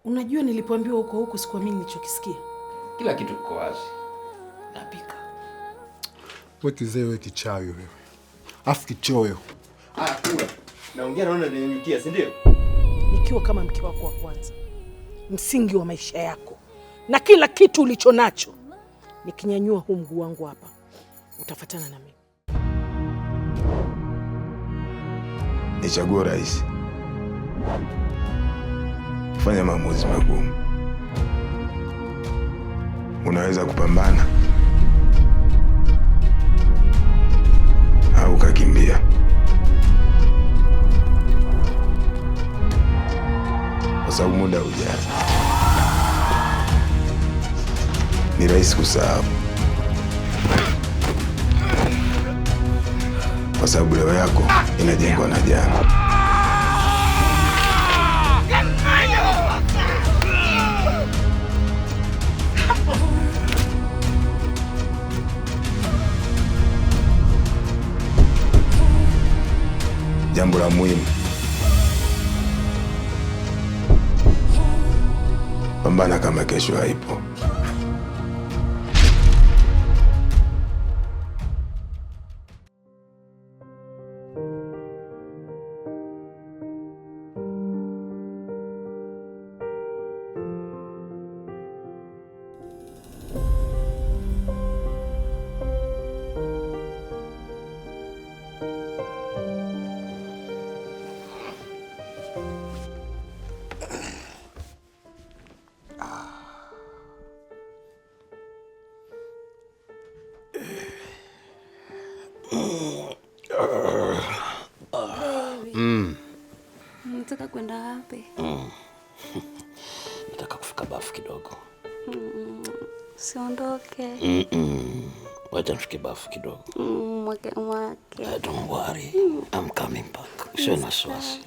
Unajua nilipoambiwa huko sikuamini nilichokisikia. Kila kitu kiko wazi. Napika. Wewe kichawi wewe. Afu kichoyo. Kula. Naongea naona ninitia, si ndio? Nikiwa kama mke wako wa kwanza, msingi wa maisha yako na kila kitu ulicho nacho, nikinyanyua huu mguu wangu hapa, utafuatana na mimi. Ni chaguo rahisi. Fanya maamuzi magumu. Unaweza kupambana au kukimbia. Kwa sababu muda hujaza. Ni rahisi kusahau. Kwa sababu leo yako inajengwa na jana. Jambo la muhimu, pambana kama kesho haipo. Nataka kwenda wapi? Nataka kufika bafu kidogo. Siondoke. Wacha nifike bafu kidogo. Mwake. Don't worry. I'm coming back. Sio na wasiwasi.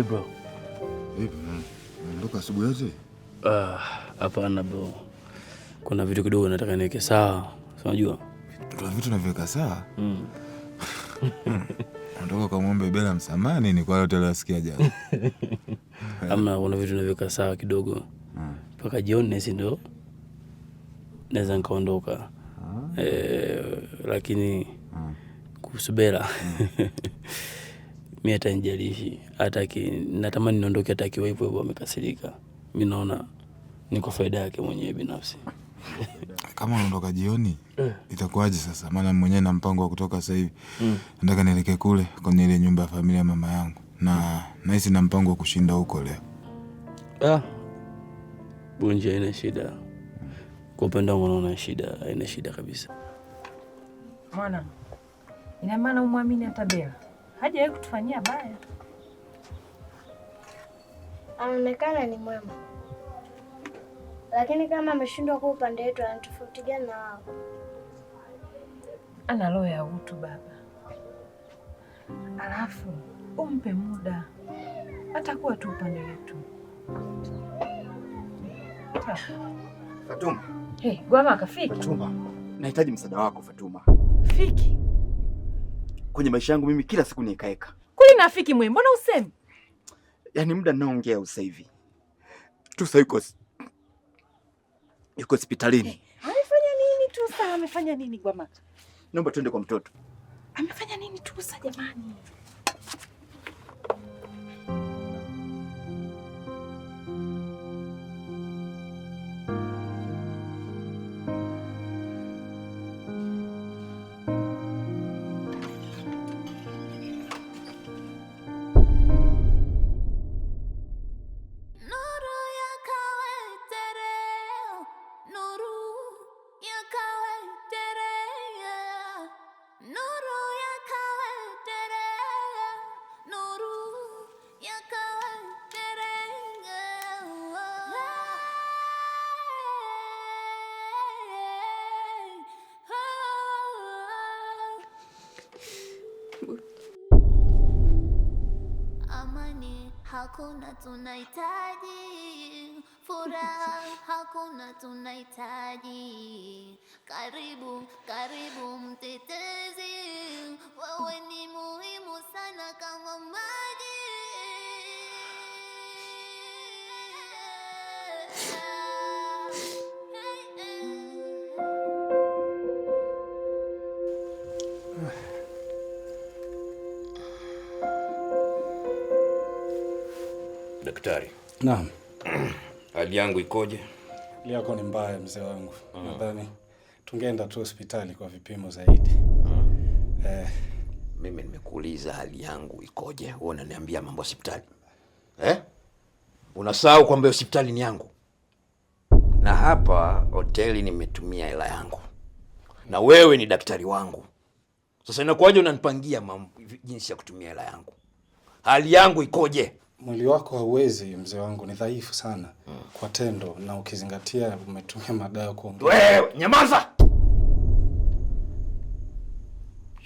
Bro. Vipi? Ondoka asubuhi yote? Hapana bro. Kuna vitu kidogo nataka niweke sawa. Unajua? Vitu naviweka sawa? Ondoka kwa muombe Bella msamaha nini kwa yote aliyosikia jana. Ama kuna vitu naviweka sawa kidogo. Mpaka jioni ndio naweza nikaondoka. Lakini kuhusu Bella mimi atanijalishi, natamani niondoke hata akiwa hivyo amekasirika. Mimi naona ni kwa faida yake mwenyewe binafsi. Kama unaondoka jioni, itakuwaje sasa? Maana mwenyewe na mpango wa kutoka sasa hivi. Nataka nielekee kule kwenye ile nyumba ya familia mama yangu. Na nahisi na mpango wa kushinda huko leo. Bunje haina shida. Kwa upande wangu naona shida, haina shida kabisa. Mwana, ina maana umwamini hata Bella? Hajawahi kutufanyia baya. Anaonekana ni mwema, lakini kama ameshindwa kwa upande wetu, anatofauti gani na wao? Ana roho ya utu baba. Alafu umpe muda, atakuwa tu upande wetu. Fatuma. Gwama kafiki. Fatuma, nahitaji msaada wako Fatuma. Fiki? Kwenye maisha yangu mimi kila siku nikaeka. Kuli nafiki mwe, mbona usemi? Yaani muda ninaongea sasa hivi. Tusa yuko hospitalini. Amefanya nini Tusa? Amefanya nini Gwama? Naomba tuende kwa mtoto. Amefanya nini Tusa jamani? hakuna tunahitaji furaha, hakuna tunahitaji. Karibu, karibu mtetezi, wewe ni muhimu sana kama maji. Daktari. Naam. Hali yangu ikoje? Hali yako ni mbaya mzee wangu. Nadhani tungeenda tu hospitali kwa vipimo zaidi. Mimi nimekuuliza hali yangu ikoje, wewe unaniambia mambo hospitali. Unasahau kwamba hospitali ni yangu. Na hapa hoteli nimetumia hela yangu. Na wewe ni daktari wangu. Sasa inakuwaje unanipangia jinsi ya kutumia hela yangu? Hali yangu ikoje? Mwili wako hauwezi mzee wangu, ni dhaifu sana kwa tendo, na ukizingatia umetumia madawa kuongeza. Wewe nyamaza.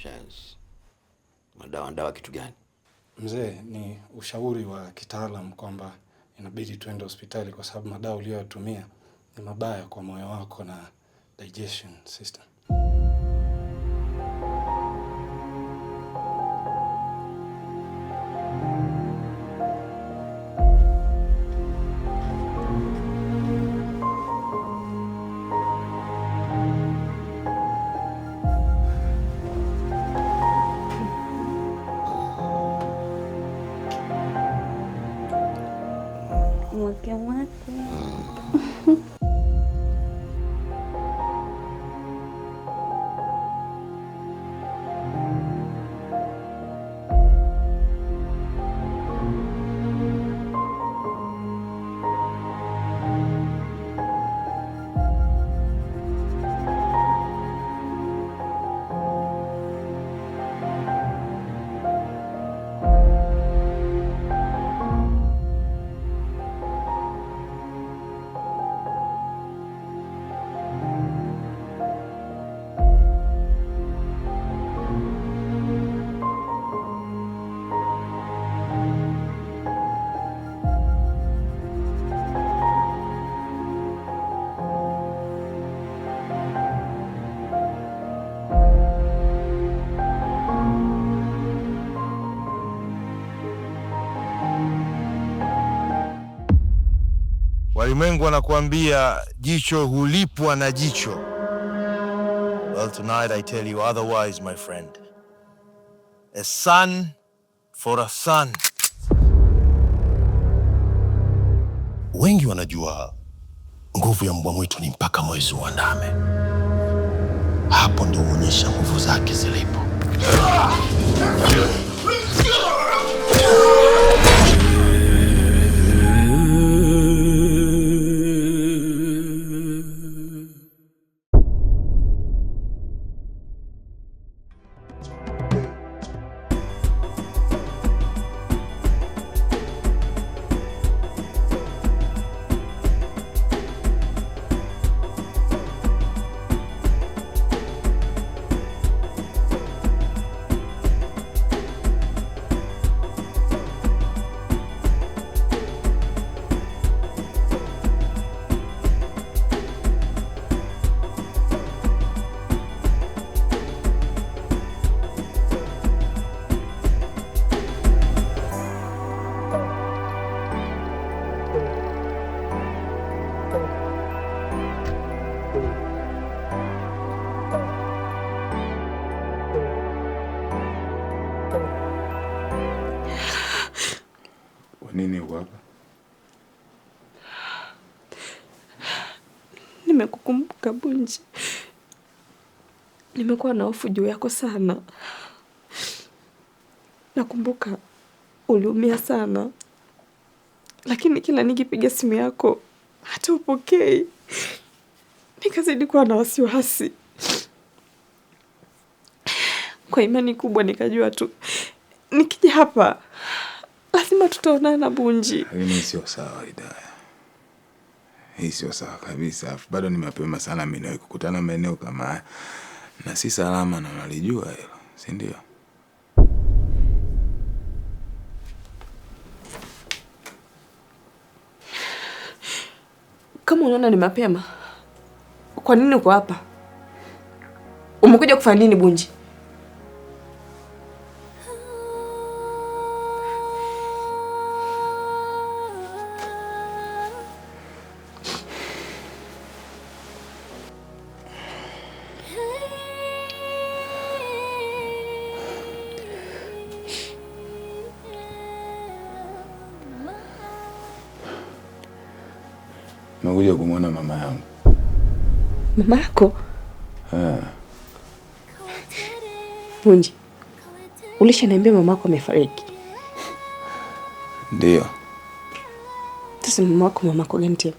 Chance. Madawa kitu gani? Mzee, ni ushauri wa kitaalam kwamba inabidi tuende hospitali kwa sababu madawa uliyotumia ni mabaya kwa moyo wako na digestion system. Walimwengu wanakuambia jicho hulipwa na jicho. Well, tonight I tell you otherwise, my friend. A son for a son. Wengi wanajua nguvu ya mbwa mwitu ni mpaka mwezi uandame. Hapo ndio huonyesha nguvu zake zilipo. Nini uko hapa? Nimekukumbuka Bunji. Nimekuwa na hofu juu yako sana. Nakumbuka uliumia sana. Lakini kila nikipiga simu yako hata upokei. Nikazidi kuwa na wasiwasi. Kwa imani kubwa nikajua tu nikija hapa lazima tutaonana Bunji. Hii sio sawa Hidaya. Hii sio sawa kabisa. Bado ni mapema sana mimi na kukutana maeneo kama haya. Na si salama na nalijua hilo, si ndio? Kama unaona ni mapema, kwa nini uko hapa? Umekuja kufanya nini Bunji? Nakuja kumwona mama yangu. Mama yako? Bunji, ulishaniambia mama yako amefariki. Ndio. Sasa mama yako gani tena?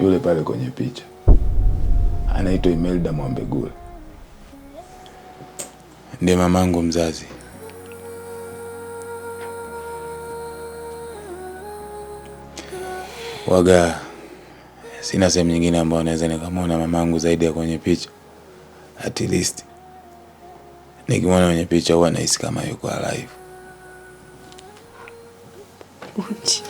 Yule pale kwenye picha. Anaitwa Imelda Mwambegula. Ndiye mamangu mzazi. Waga sina sehemu nyingine ambayo naweza nikamwona mamangu zaidi ya kwenye picha. At least nikimwona kwenye picha huwa nahisi kama yuko alive. Bunji.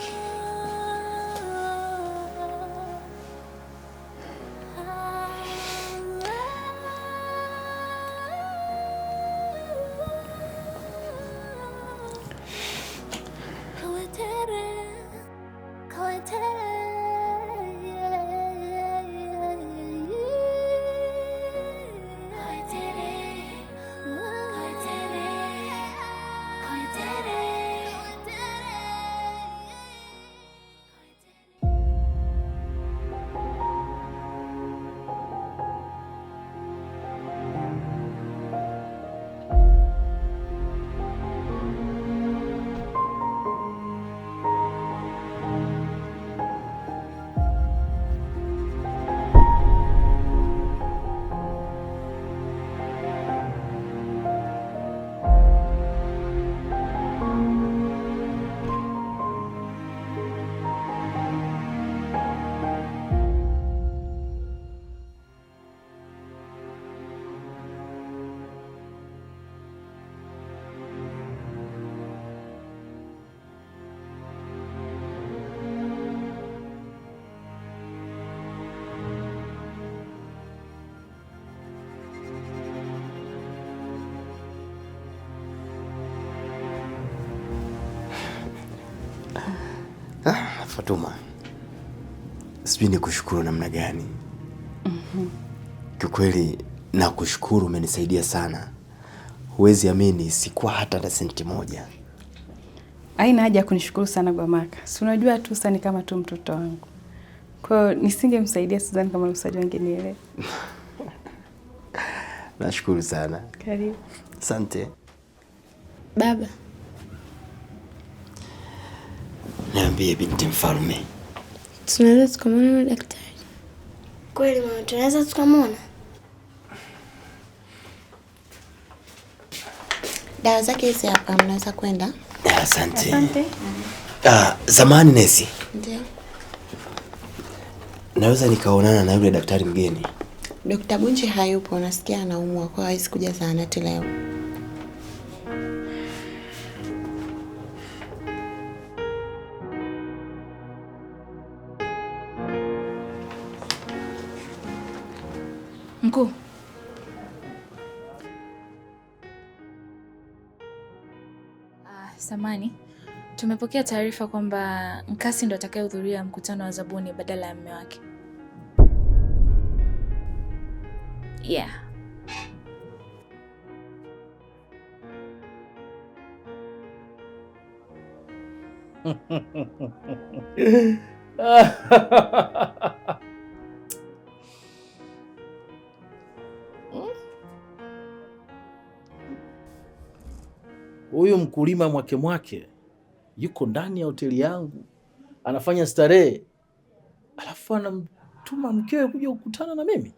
Fatuma, sijui nikushukuru namna gani. Kiukweli nakushukuru, umenisaidia sana. Huwezi amini, sikuwa hata na senti moja. Haina haja kunishukuru sana Gwamaka. Si unajua tu Sani kama tu mtoto wangu. Kwa hiyo nisingemsaidia Suzani kama usaji wangenielewa. Nashukuru sana. Karibu. Asante. Baba. Niambie binti mfalme. Tunaweza tukamwona daktari? Kweli mama, tunaweza tukamwona? Dawa zake hizi hapa, mnaweza kwenda. Asante. Asante. Zamani nesi. Ndio. Naweza nikaonana na yule daktari mgeni? Dr. Bunji hayupo, nasikia anaumwa, kwa hiyo hawezi kuja zahanati leo. Mkuu. Samani, tumepokea taarifa kwamba Nkasi ndo atakayehudhuria mkutano wa zabuni badala ya mume wake. Yeah. Huyu mkulima mwake yuko ndani ya hoteli yangu anafanya starehe, alafu anamtuma mkewe kuja kukutana na mimi.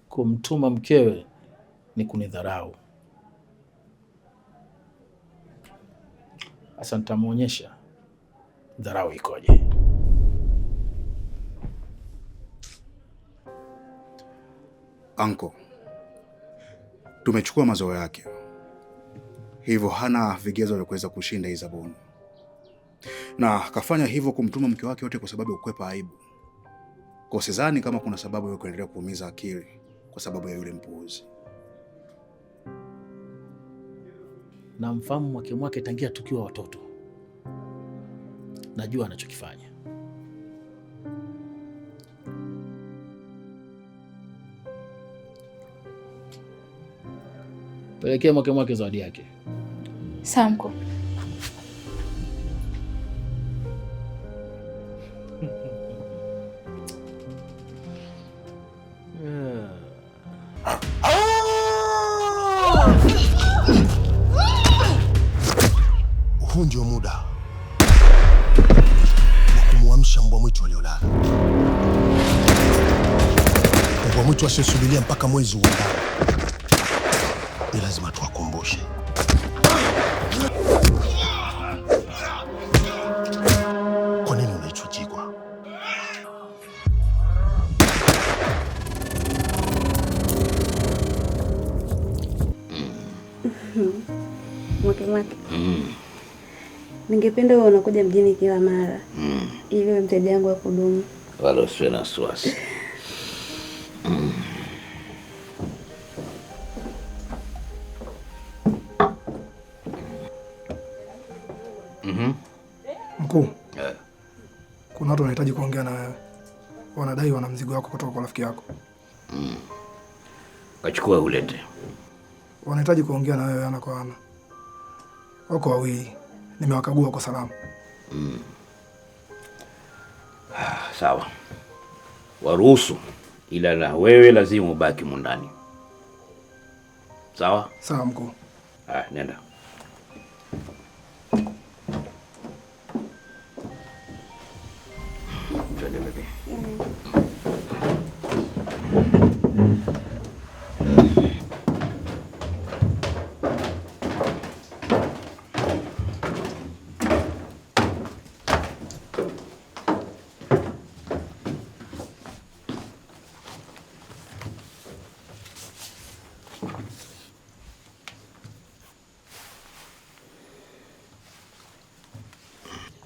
Kumtuma mkewe ni kunidharau. Sasa nitamuonyesha dharau ikoje. Anko, tumechukua mazao yake, hivyo hana vigezo vya kuweza kushinda hii zabuni, na kafanya hivyo kumtuma mke wake yote kwa sababu ya kukwepa aibu. Kwa sidhani kama kuna sababu ya kuendelea kuumiza akili kwa sababu ya yule mpuuzi. Na mfahamu Mwakemwake tangia tukiwa watoto, najua anachokifanya. Pelekea Mwakemwake zawadi yake. Sawa mkuu. Huu ndio muda wa kumwamsha mbwa mwitu aliolala. Mbwa mwitu asiosubiria mpaka mwezi uandame. Ni lazima tuwakumbushe. Kwa nini unaitwa Jigwa? Mwakemwake. Ningependa uwe unakuja mjini kila mara. Ili uwe mteja wangu wa kudumu. Wala usiwe na wasiwasi. Mkuu. Kuna watu wanahitaji kuongea na wewe. Wanadai wana mzigo wako kutoka kwa rafiki yako. Kachukua ulete. Wanahitaji kuongea na wewe ana kwa ana. Wako wawili. Nimewakagua kwa salama. Sawa. Waruhusu, ila la wewe lazima ubaki mundani. Sawa? Sawa mkuu. Nenda. Twende bebe.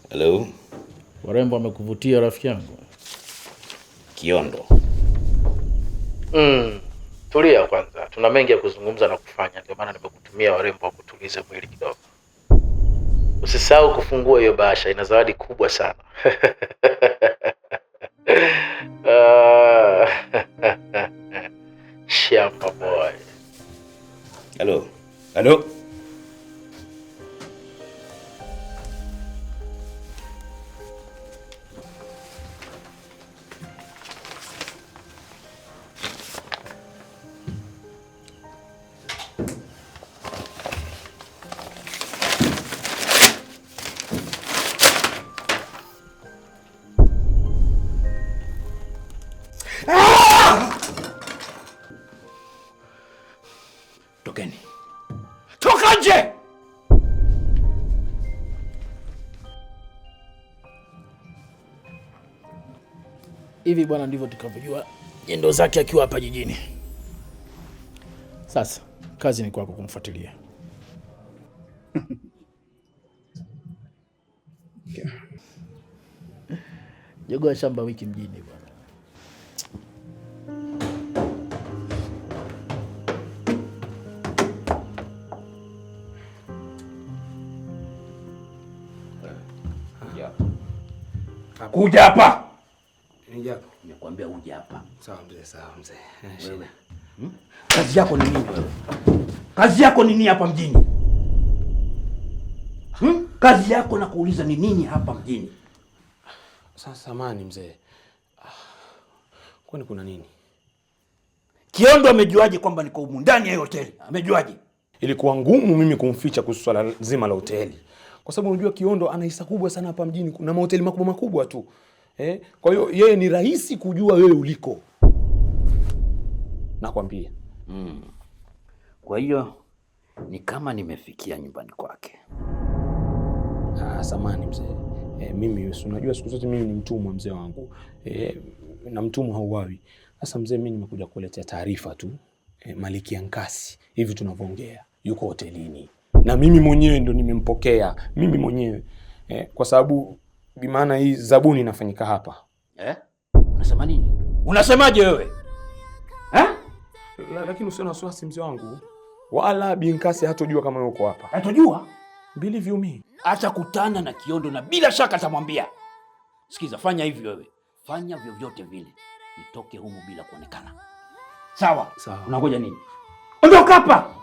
Hello. Warembo amekuvutia rafiki yangu? Kiondo. Tulia kwanza. Tuna mengi ya kuzungumza na kufanya, ndio maana nimekutumia warembo wa kutuliza mwili kidogo. Usisahau kufungua hiyo bahasha, ina zawadi kubwa sana. Shamba boy. Hello. Hello. Tokeni. Toka nje! Hivi bwana, ndivyo tukavyojua nyendo zake akiwa hapa jijini. Sasa kazi ni kwako kumfuatilia. Jogoo shamba wiki mjini bwana. Kuja hapa. Nija. Nimekwambia uje hapa. Sawa mzee, sawa mzee. Wewe. Kazi yako ni nini wewe? Kazi yako ni nini hapa mjini? Kazi yako na kuuliza ni nini hapa mjini? Sasa samani mzee. Kwani kuna nini? Kiondo amejuaje kwamba niko humu ndani ya hoteli? Amejuaje? Ilikuwa ngumu mimi kumficha kuhusu swala zima la hoteli. Kwa sababu unajua Kiondo ana hisa kubwa sana hapa mjini, kuna mahoteli makubwa makubwa tu. Kwa hiyo yeye ni rahisi kujua wewe uliko. Nakwambia. Kwa hiyo ni kama nimefikia nyumbani kwake. Samani mzee. Mimi unajua siku zote mimi ni mtumwa mzee wangu. Na mtumwa hauawi. Sasa mzee, mimi nimekuja kukuletea taarifa tu. Malikia Nkasi hivi tunavyoongea yuko hotelini. Na mimi mwenyewe ndo nimempokea. Mimi mwenyewe. Kwa sababu bimaana hii zabuni inafanyika hapa. Unasema nini? Unasemaje wewe? Lakini usio na wasiwasi mzee wangu. Wala Bi Nkasi hatojua kama yuko hapa. Hatojua? Believe you me. Atakutana na Kiondo na bila shaka atamwambia. Sikiza, fanya hivi wewe. Fanya vyovyote vile. Nitoke humu bila kuonekana. Sawa? Sawa. Unangoja nini? Ondoka hapa.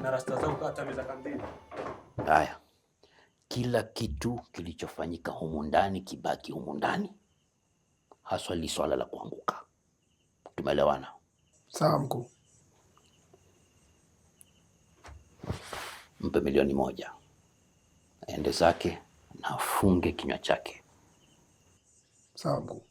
Na rasta zangu kata meza kambini. Haya. Kila kitu kilichofanyika humu ndani kibaki humu ndani. Haswa li swala la kuanguka. Tumeelewana? Sawa mkuu. Mpe 1,000,000. Aende zake na afunge kinywa chake. Sawa mkuu.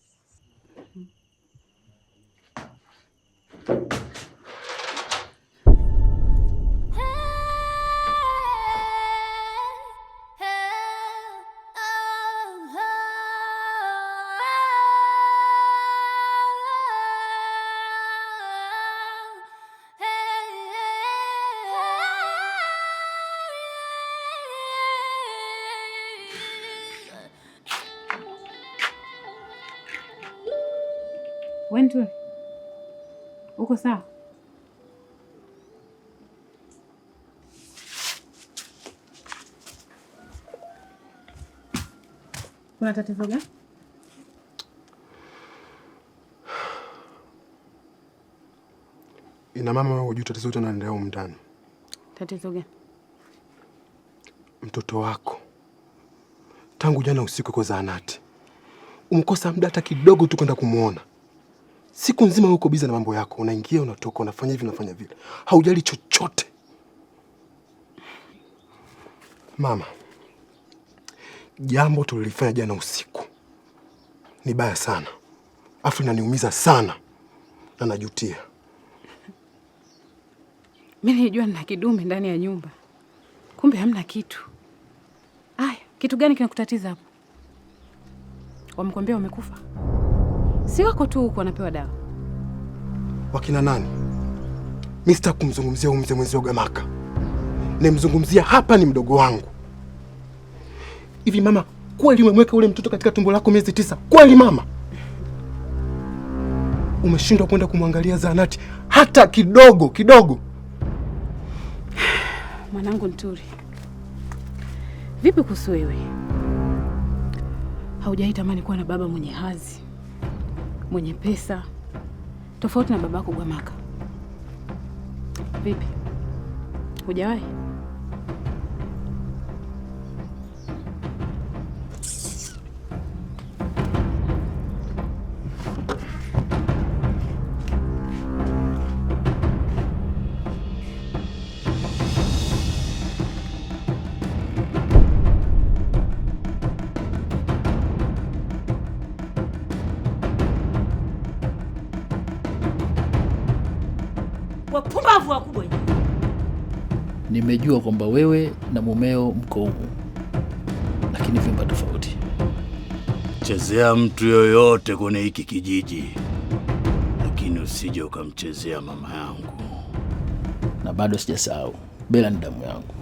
Wentu, uko sawa? Kuna tatizo gani? Ina mama wewe hujui tatizo lote linaendelea huko ndani. Tatizo gani? Mtoto wako tangu jana usiku kwa zahanati. Umkosa muda hata kidogo tu kwenda kumuona. Siku nzima uko biza na mambo yako, unaingia unatoka, unafanya hivi unafanya vile. Haujali chochote. Mama, jambo tulilifanya jana usiku ni baya sana. Afu inaniumiza sana. Na najutia. Mimi nilijua nina kidume ndani ya nyumba. Kumbe hamna kitu. Aya, kitu gani kinakutatiza hapo? Wamekwambia wamekufa? Si wako tu huko wanapewa dawa. Wakina nani? Mimi sitaki kumzungumzia huyu mzee mwenzio Gamaka. Nimzungumzia hapa ni mdogo wangu. Hivi mama, kweli umemweka ule mtoto katika tumbo lako miezi 9? Kweli mama? Umeshindwa kwenda kumwangalia zahanati hata kidogo kidogo? Mwanangu Nturi. Vipi kuhusu wewe? Haujaitamani kuwa na baba mwenye hadhi, mwenye pesa, tofauti na babako Gamaka? Vipi? Hujawahi? Wapumbavu wakubwa. Nimejua kwamba wewe na mumeo mko humu, lakini vyumba tofauti. Chezea mtu yoyote kwenye hiki kijiji, lakini usije ukamchezea mama yangu. Na bado sijasahau, Bella ni damu yangu.